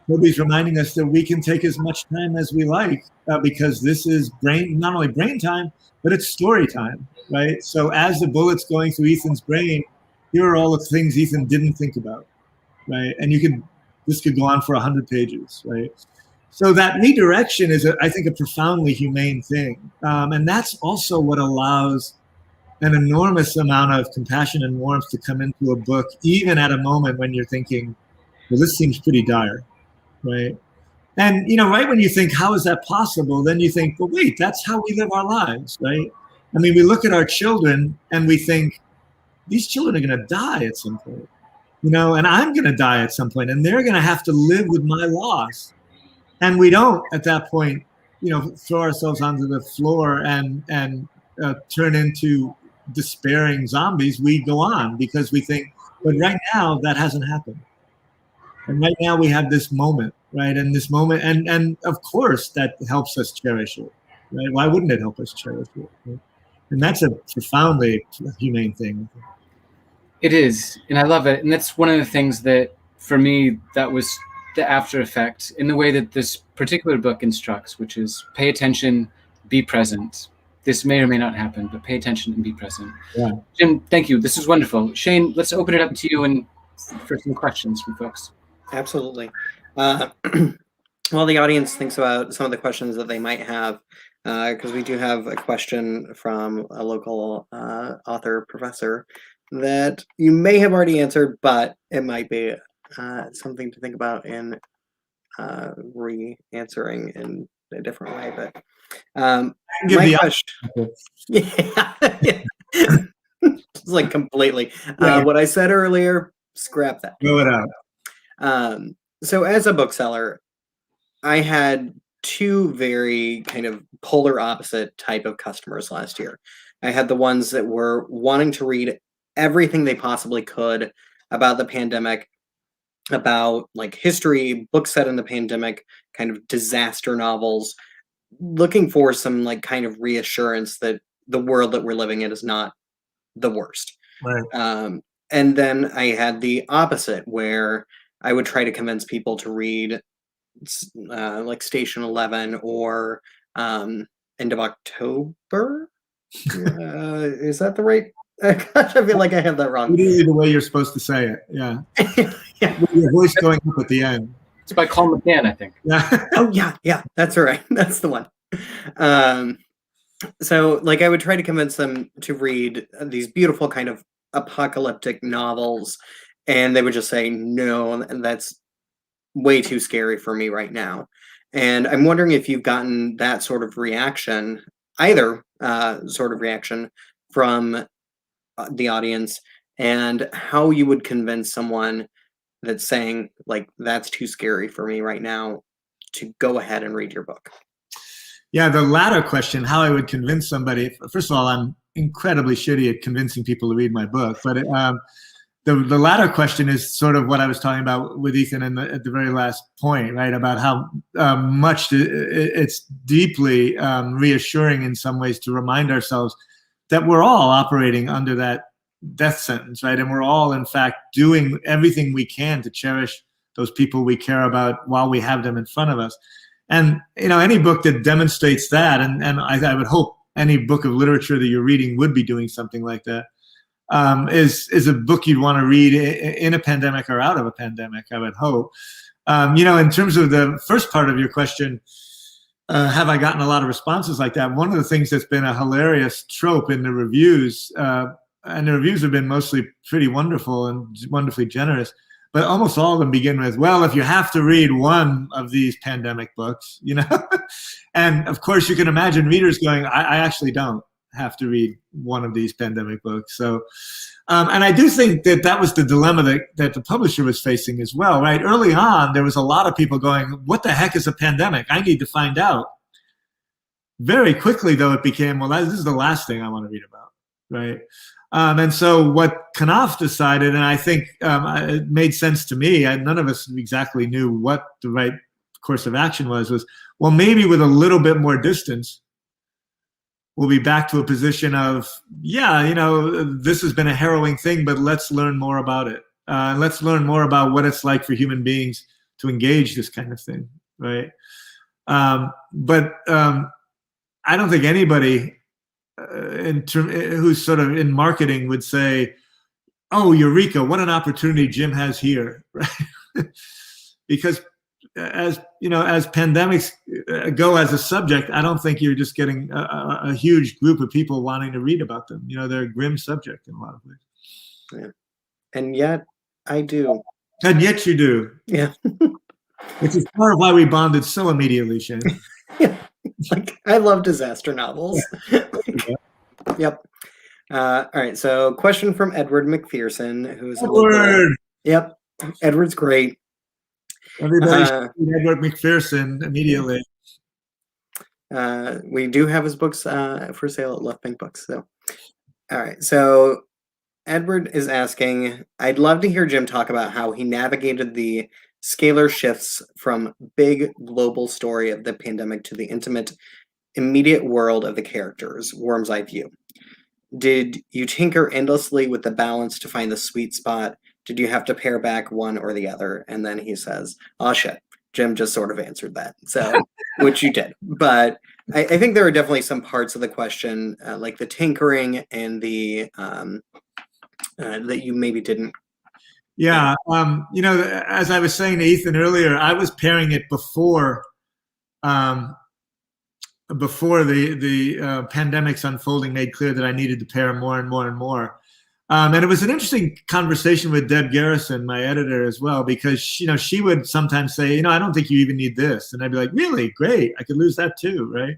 Toby's reminding us that we can take as much time as we like, because this is not only brain time, but it's story time, right? So as the bullet's going through Ethan's brain, here are all the things Ethan didn't think about, right? And this could go on for 100 pages, right? So that redirection is, I think, a profoundly humane thing. And that's also what allows an enormous amount of compassion and warmth to come into a book, even at a moment when you're thinking, well, this seems pretty dire, right? And, right when you think, how is that possible? Then you think, well, wait, that's how we live our lives, right? I mean, we look at our children and we think, these children are going to die at some point, and I'm going to die at some point, and they're going to have to live with my loss. And we don't, at that point, throw ourselves onto the floor and turn into despairing zombies. We go on because we think, but right now that hasn't happened. And right now we have this moment, right? And this moment, and of course that helps us cherish it, right? Why wouldn't it help us cherish it? Right? And that's a profoundly humane thing. It is, and I love it. And that's one of the things that, for me, that was the after effect in the way that this particular book instructs, which is pay attention, be present. This may or may not happen, but pay attention and be present. Yeah. Jim, thank you. This was wonderful. Shane, let's open it up to you and for some questions from folks. Absolutely. While the audience thinks about some of the questions that they might have, because we do have a question from a local author professor that you may have already answered, but it might be something to think about in re-answering in a different way. But my question, yeah, it's like completely what I said earlier. Scrap that. Blow it out. So as a bookseller, I had two very kind of polar opposite type of customers last year. I had the ones that were wanting to read everything they possibly could about the pandemic, about like history, books set in the pandemic, kind of disaster novels, looking for some like kind of reassurance that the world that we're living in is not the worst. Right. And then I had the opposite, where I would try to convince people to read like Station 11 or End of October. Is that the right? Gosh, I feel like I have that wrong. Literally the way you're supposed to say it. Yeah. Yeah. With your voice going up at the end. It's by Colin McCann, I think. Yeah. Oh yeah, that's right. That's the one. So like I would try to convince them to read these beautiful kind of apocalyptic novels, and they would just say no, and that's way too scary for me right now. And I'm wondering if you've gotten that sort of reaction, either sort of reaction from the audience, and how you would convince someone that's saying like that's too scary for me right now to go ahead and read your book. Yeah, the latter question, how I would convince somebody. First of all, I'm incredibly shitty at convincing people to read my book. But the latter question is sort of what I was talking about with Ethan at the very last point, right? About how much it's deeply reassuring in some ways to remind ourselves that we're all operating under that death sentence, right? And we're all, in fact, doing everything we can to cherish those people we care about while we have them in front of us. And, any book that demonstrates that, and I would hope any book of literature that you're reading would be doing something like that, is a book you'd want to read in a pandemic or out of a pandemic, I would hope. In terms of the first part of your question, have I gotten a lot of responses like that? One of the things that's been a hilarious trope in the reviews, and the reviews have been mostly pretty wonderful and wonderfully generous, but almost all of them begin with, well, if you have to read one of these pandemic books, and of course you can imagine readers going, I actually don't have to read one of these pandemic books. So, and I do think that was the dilemma that the publisher was facing as well, right? Early on, there was a lot of people going, what the heck is a pandemic? I need to find out. Very quickly, though, it became, well, this is the last thing I want to read about, right? And so what Knopf decided, and I think it made sense to me, none of us exactly knew what the right course of action was, well, maybe with a little bit more distance, we'll be back to a position of, this has been a harrowing thing, but let's learn more about it. Let's learn more about what it's like for human beings to engage this kind of thing, right? But I don't think anybody who's sort of in marketing would say, oh, eureka, what an opportunity Jim has here, right? Because as pandemics go as a subject, I don't think you're just getting a huge group of people wanting to read about them. They're a grim subject in a lot of ways. Yeah. And yet I do. And yet you do. Yeah. Which is part of why we bonded so immediately, Shane. Yeah, like I love disaster novels. Yep. All right. So, question from Edward McPherson, who's Edward. Yep. Edward's great. Everybody should read Edward McPherson immediately. We do have his books for sale at Left Bank Books. So, all right. So, Edward is asking, I'd love to hear Jim talk about how he navigated the scalar shifts from big global story of the pandemic to the intimate, immediate world of the characters, Worm's Eye View. Did you tinker endlessly with the balance to find the sweet spot? Did you have to pare back one or the other? And then he says, oh shit, Jim just sort of answered that. So, which you did. But I think there are definitely some parts of the question, like the tinkering and the, that you maybe didn't. Yeah. As I was saying to Ethan earlier, I was pairing it before the pandemic's unfolding made clear that I needed to pair more and more and more. And it was an interesting conversation with Deb Garrison, my editor, as well, because she would sometimes say, I don't think you even need this, and I'd be like, really, great, I could lose that too, right?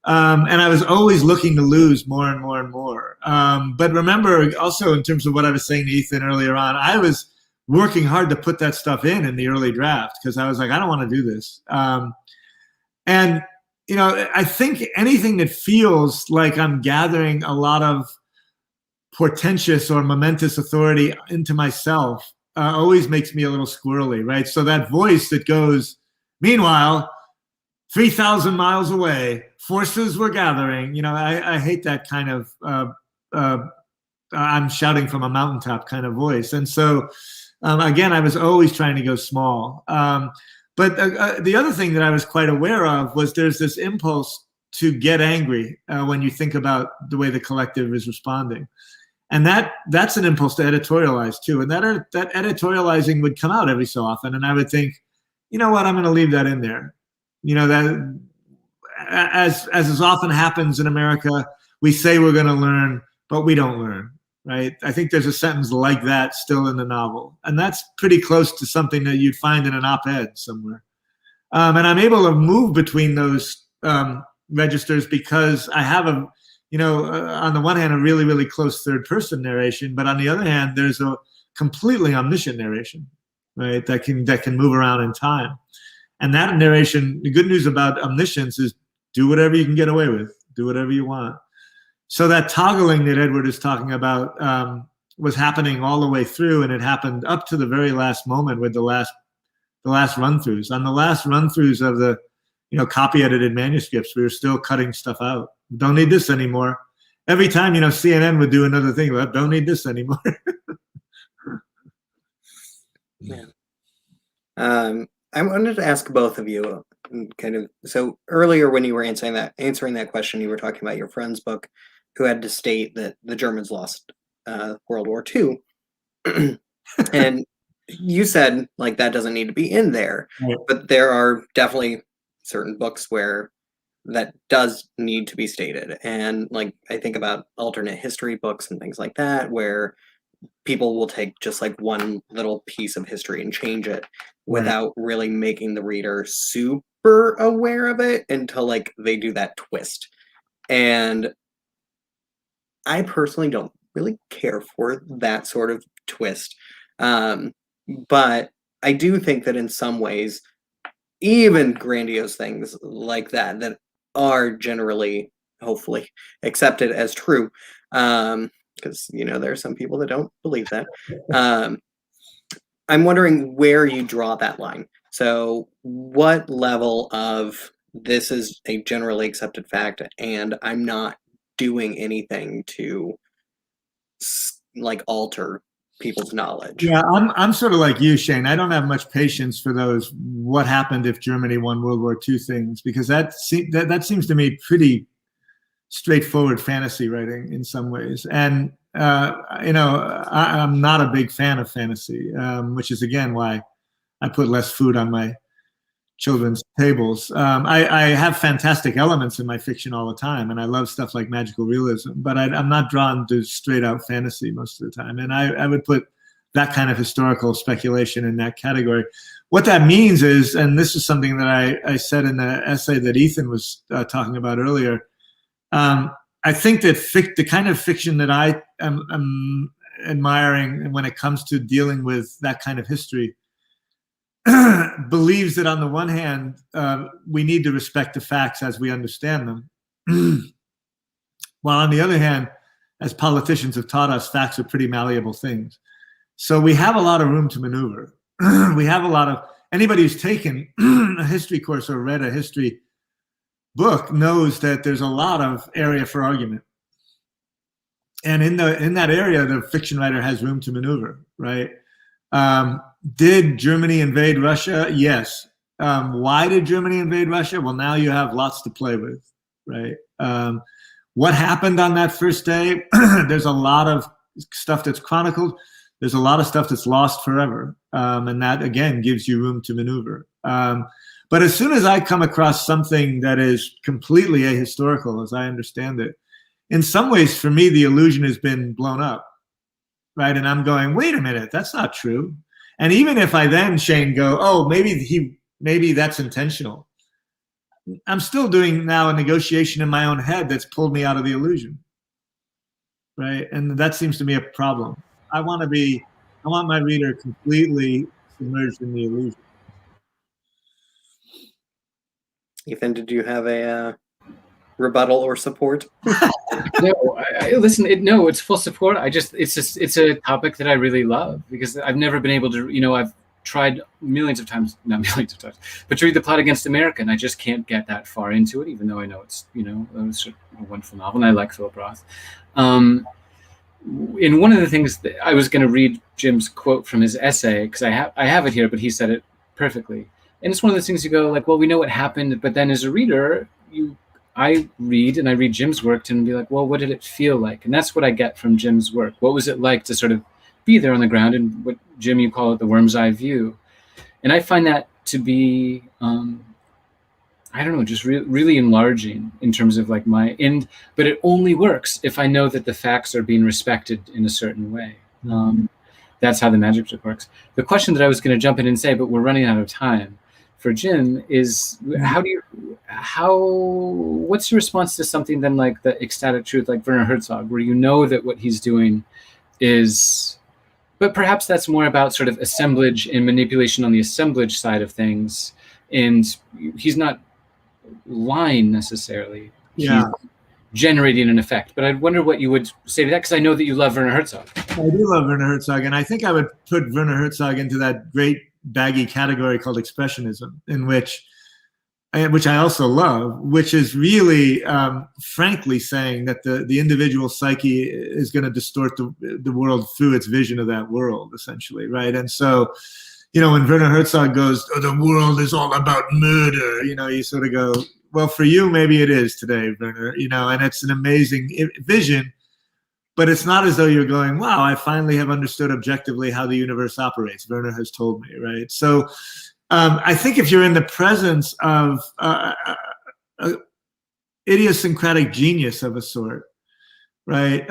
And I was always looking to lose more and more and more. But remember, also in terms of what I was saying to Ethan earlier on, I was working hard to put that stuff in the early draft because I was like, I don't want to do this. And I think anything that feels like I'm gathering a lot of portentous or momentous authority into myself always makes me a little squirrely, right? So that voice that goes, meanwhile, 3,000 miles away, forces were gathering. I hate that kind of I'm shouting from a mountaintop kind of voice. And so, again, I was always trying to go small. But the other thing that I was quite aware of was there's this impulse to get angry when you think about the way the collective is responding. And that's an impulse to editorialize too. And that editorializing would come out every so often. And I would think, you know what, I'm going to leave that in there. That as often happens in America, we say we're going to learn, but we don't learn, right? I think there's a sentence like that still in the novel. And that's pretty close to something that you'd find in an op-ed somewhere. And I'm able to move between those registers because I have on the one hand, a really, really close third person narration, but on the other hand, there's a completely omniscient narration, right? That can move around in time. And that narration, the good news about omniscience is do whatever you can get away with, do whatever you want. So that toggling that Edward is talking about was happening all the way through, and it happened up to the very last moment with the last run-throughs. On the last run-throughs of the copy edited manuscripts, we were still cutting stuff out. Don't need this anymore. Every time, CNN would do another thing, but don't need this anymore. Yeah. I wanted to ask both of you so earlier when you were answering that question, you were talking about your friend's book who had to state that the Germans lost World War II. And you said like that doesn't need to be in there, Right. But there are definitely certain books where that does need to be stated. And like I think about alternate history books and things like that where people will take just like one little piece of history and change it without really making the reader super aware of it until like they do that twist. And I personally don't really care for that sort of twist. But I do think that in some ways, even grandiose things like that are generally, hopefully, accepted as true. Because, there are some people that don't believe that. I'm wondering where you draw that line. So what level of this is a generally accepted fact and I'm not doing anything to like alter people's knowledge? Yeah, I'm sort of like you, Shane. I don't have much patience for those what happened if Germany won World War II things, because that seems to me pretty straightforward fantasy writing in some ways. And I'm not a big fan of fantasy, which is again why I put less food on my children's tables. I have fantastic elements in my fiction all the time, and I love stuff like magical realism, but I'm not drawn to straight out fantasy most of the time. And I would put that kind of historical speculation in that category. what that means is, and this is something that I said in the essay that Ethan was talking about earlier, I think that the kind of fiction that I am admiring when it comes to dealing with that kind of history believes that on the one hand, we need to respect the facts as we understand them. While on the other hand, as politicians have taught us, facts are pretty malleable things. So we have a lot of room to maneuver. We have a lot of, anybody who's taken a history course or read a history book knows that there's a lot of area for argument. And in that area, the fiction writer has room to maneuver, right? Did Germany invade Russia? Yes. Why did Germany invade Russia? Well, now you have lots to play with, right? What happened on that first day? There's a lot of stuff that's chronicled. There's a lot of stuff that's lost forever. And that, again, gives you room to maneuver. But as soon as I come across something that is completely ahistorical, as I understand it, in some ways, for me, the illusion has been blown up, right? And I'm going, wait a minute, that's not true. And even if I then, Shane, go, oh, maybe that's intentional, I'm still doing now a negotiation in my own head that's pulled me out of the illusion, right? And that seems to me a problem. I want my reader completely submerged in the illusion. Ethan, did you have a rebuttal or support? No, listen. It's full support. It's a topic that I really love because I've never been able to. I've tried not millions of times, but to read The Plot Against America, and I just can't get that far into it, even though I know it's it's a wonderful novel, and I like Philip Roth. And one of the things that I was going to read Jim's quote from his essay, because I have it here, but he said it perfectly. And it's one of those things you go like, well, we know what happened, but then as a reader, I read Jim's work and be like, well, what did it feel like? And that's what I get from Jim's work. What was it like to sort of be there on the ground, and what, Jim, you call it the worm's eye view? And I find that to be, I don't know, just really enlarging in terms of like but it only works if I know that the facts are being respected in a certain way. That's how the magic trick works. The question that I was going to jump in and say, but we're running out of time, for Jim is what's your response to something then like the ecstatic truth, like Werner Herzog, where you know that what he's doing is, but perhaps that's more about sort of assemblage and manipulation on the assemblage side of things, and he's not lying necessarily. Yeah. He's generating an effect. But I'd wonder what you would say to that, because I know that you love Werner Herzog. I do love Werner Herzog, and I think I would put Werner Herzog into that great baggy category called expressionism, in which I also love, which is really, frankly, saying that the individual psyche is going to distort the world through its vision of that world, essentially, right? And so, when Werner Herzog goes, oh, the world is all about murder, you sort of go, well, for you, maybe it is today, Werner, and it's an amazing vision. But it's not as though you're going, wow, I finally have understood objectively how the universe operates. Werner has told me, right? So I think if you're in the presence of idiosyncratic genius of a sort, right?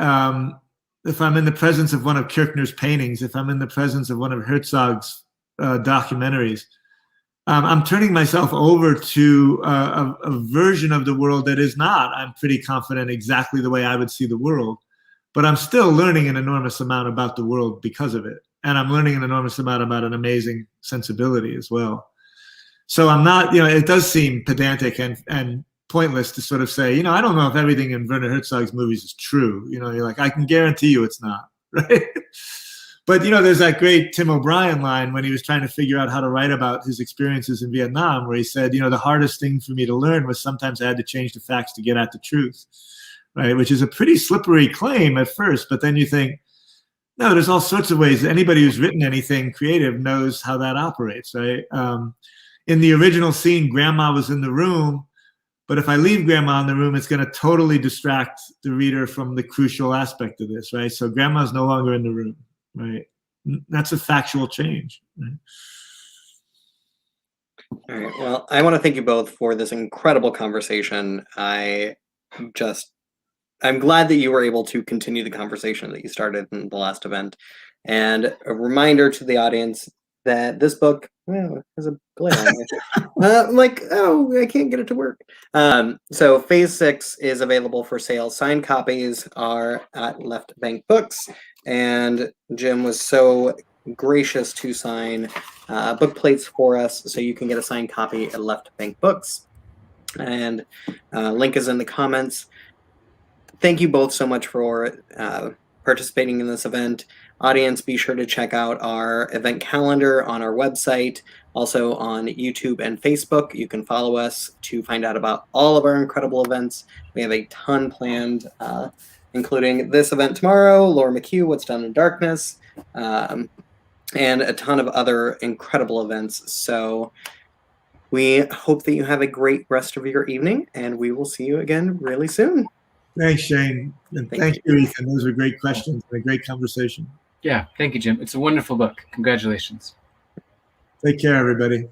If I'm in the presence of one of Kirchner's paintings, if I'm in the presence of one of Herzog's documentaries, I'm turning myself over to a version of the world that is not, I'm pretty confident, exactly the way I would see the world. But I'm still learning an enormous amount about the world because of it. And I'm learning an enormous amount about an amazing sensibility as well. So I'm not, it does seem pedantic and pointless to sort of say, I don't know if everything in Werner Herzog's movies is true. You're like, I can guarantee you it's not, right? But, there's that great Tim O'Brien line when he was trying to figure out how to write about his experiences in Vietnam, where he said, the hardest thing for me to learn was sometimes I had to change the facts to get at the truth. Right, which is a pretty slippery claim at first, but then you think, no, there's all sorts of ways. Anybody who's written anything creative knows how that operates, right? In the original scene, Grandma was in the room, but if I leave Grandma in the room, it's going to totally distract the reader from the crucial aspect of this, right? So Grandma's no longer in the room, right? That's a factual change. Right? All right. Well, I want to thank you both for this incredible conversation. I'm glad that you were able to continue the conversation that you started in the last event. And a reminder to the audience that this book, well, there's a glare on it. I'm like, oh, I can't get it to work. So Phase 6 is available for sale. Signed copies are at Left Bank Books, and Jim was so gracious to sign book plates for us, so you can get a signed copy at Left Bank Books. And link is in the comments. Thank you both so much for participating in this event. Audience, be sure to check out our event calendar on our website, also on YouTube and Facebook. You can follow us to find out about all of our incredible events. We have a ton planned, including this event tomorrow, Laura McHugh, What's Done in Darkness, and a ton of other incredible events. So we hope that you have a great rest of your evening, and we will see you again really soon. Thanks, Shane. And thank you, Ethan. Those were great questions and a great conversation. Yeah, thank you, Jim. It's a wonderful book. Congratulations. Take care, everybody.